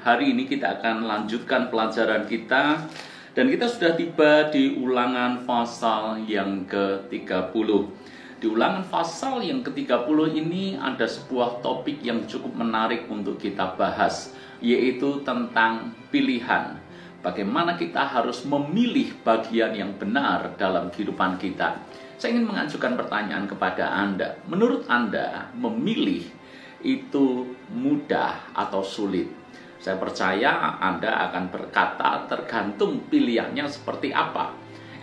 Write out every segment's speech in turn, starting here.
hari ini kita akan lanjutkan pelajaran kita. Dan kita sudah tiba di Ulangan pasal yang ke-30. Di Ulangan pasal yang ke-30 ini ada sebuah topik yang cukup menarik untuk kita bahas, yaitu tentang pilihan. Bagaimana kita harus memilih bagian yang benar dalam kehidupan kita. Saya ingin mengajukan pertanyaan kepada Anda. Menurut Anda, memilih itu mudah atau sulit? Saya percaya Anda akan berkata tergantung pilihannya seperti apa.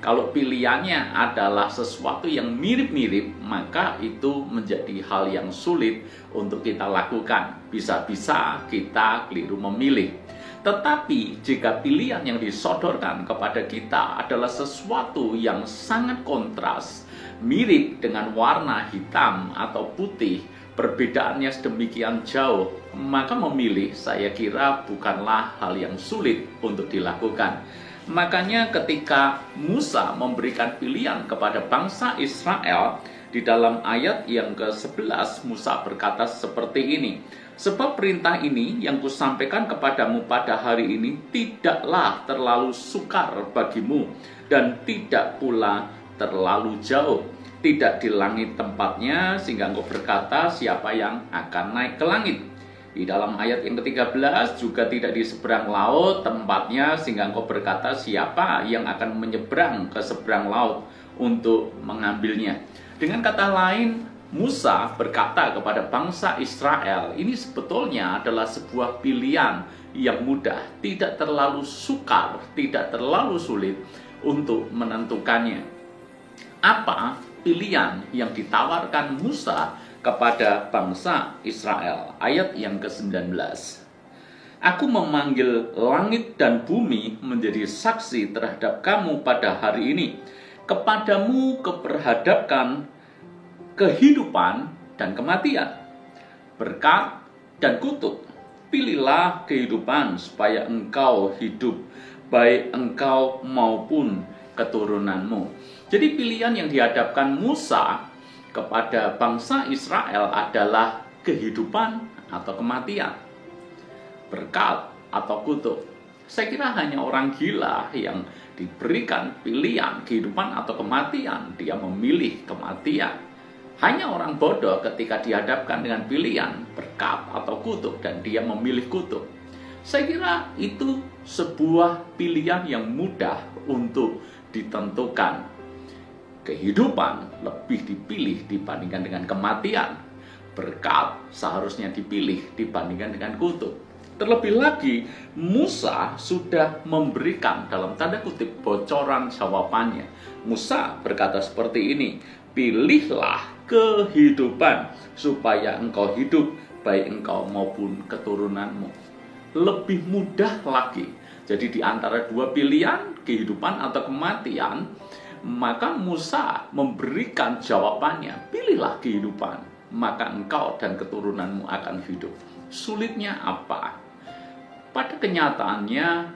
Kalau pilihannya adalah sesuatu yang mirip-mirip, maka itu menjadi hal yang sulit untuk kita lakukan. Bisa-bisa kita keliru memilih. Tetapi jika pilihan yang disodorkan kepada kita adalah sesuatu yang sangat kontras, mirip dengan warna hitam atau putih, perbedaannya sedemikian jauh, maka memilih saya kira bukanlah hal yang sulit untuk dilakukan. Makanya ketika Musa memberikan pilihan kepada bangsa Israel, di dalam ayat yang ke-11 Musa berkata seperti ini, "Sebab perintah ini yang kusampaikan kepadamu pada hari ini tidaklah terlalu sukar bagimu dan tidak pula terlalu jauh. Tidak di langit tempatnya sehingga engkau berkata siapa yang akan naik ke langit." Di dalam ayat yang ke-13 juga tidak di seberang laut tempatnya sehingga engkau berkata siapa yang akan menyeberang ke seberang laut untuk mengambilnya. Dengan kata lain, Musa berkata kepada bangsa Israel, ini sebetulnya adalah sebuah pilihan yang mudah, tidak terlalu sukar, tidak terlalu sulit untuk menentukannya. Apa pilihan yang ditawarkan Musa kepada bangsa Israel? Ayat yang ke-19. "Aku memanggil langit dan bumi menjadi saksi terhadap kamu pada hari ini. Kepadamu kuperhadapkan kehidupan dan kematian, berkat dan kutuk. Pilihlah kehidupan supaya engkau hidup, baik engkau maupun keturunanmu." Jadi pilihan yang dihadapkan Musa kepada bangsa Israel adalah kehidupan atau kematian, berkat atau kutuk. Saya kira hanya orang gila yang diberikan pilihan kehidupan atau kematian, dia memilih kematian. Hanya orang bodoh ketika dihadapkan dengan pilihan berkat atau kutuk dan dia memilih kutuk. Saya kira itu sebuah pilihan yang mudah untuk ditentukan. Kehidupan lebih dipilih dibandingkan dengan kematian. Berkat seharusnya dipilih dibandingkan dengan kutuk. Terlebih lagi, Musa sudah memberikan dalam tanda kutip bocoran jawabannya. Musa berkata seperti ini, "Pilihlah kehidupan supaya engkau hidup, baik engkau maupun keturunanmu." Lebih mudah lagi. Jadi di antara dua pilihan, kehidupan atau kematian, maka Musa memberikan jawabannya, pilihlah kehidupan, maka engkau dan keturunanmu akan hidup. Sulitnya apa? Pada kenyataannya,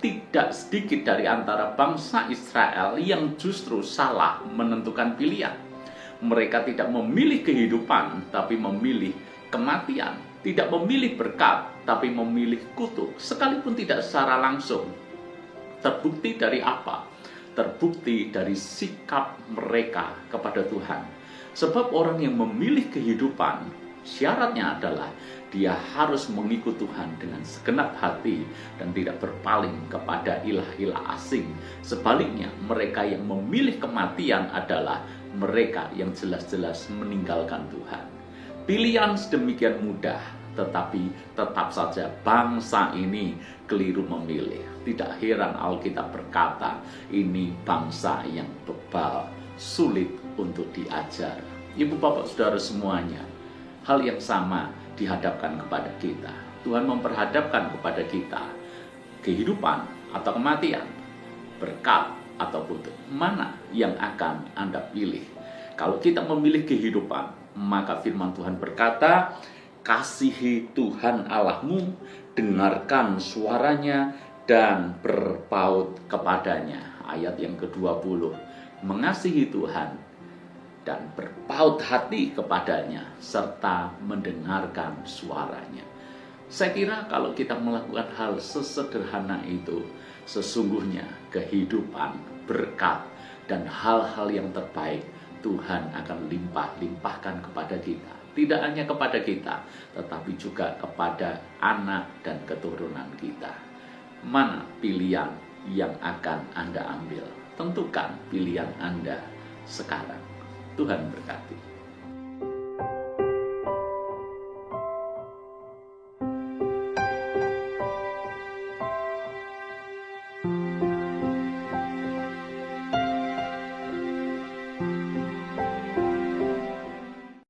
tidak sedikit dari antara bangsa Israel yang justru salah menentukan pilihan. Mereka tidak memilih kehidupan, tapi memilih kematian. Tidak memilih berkat, tapi memilih kutuk, sekalipun tidak secara langsung. Terbukti dari apa? Terbukti dari sikap mereka kepada Tuhan. Sebab orang yang memilih kehidupan, syaratnya adalah dia harus mengikut Tuhan dengan segenap hati dan tidak berpaling kepada ilah-ilah asing. Sebaliknya, mereka yang memilih kematian adalah mereka yang jelas-jelas meninggalkan Tuhan. Pilihan sedemikian mudah, tetapi tetap saja bangsa ini keliru memilih. Tidak heran Alkitab berkata, ini bangsa yang bebal, sulit untuk diajar. Ibu bapak saudara semuanya, hal yang sama dihadapkan kepada kita. Tuhan memperhadapkan kepada kita kehidupan atau kematian, berkat atau kutuk. Mana yang akan Anda pilih? Kalau kita memilih kehidupan, maka firman Tuhan berkata, "Kasihi Tuhan Allahmu, dengarkan suaranya, dan berpaut kepadanya." Ayat yang ke-20. Mengasihi Tuhan dan berpaut hati kepadanya serta mendengarkan suaranya. Saya kira kalau kita melakukan hal sesederhana itu, sesungguhnya kehidupan, berkat, dan hal-hal yang terbaik Tuhan akan limpah-limpahkan kepada kita. Tidak hanya kepada kita, tetapi juga kepada anak dan keturunan kita. Mana pilihan yang akan Anda ambil? Tentukan pilihan Anda sekarang. Tuhan berkati.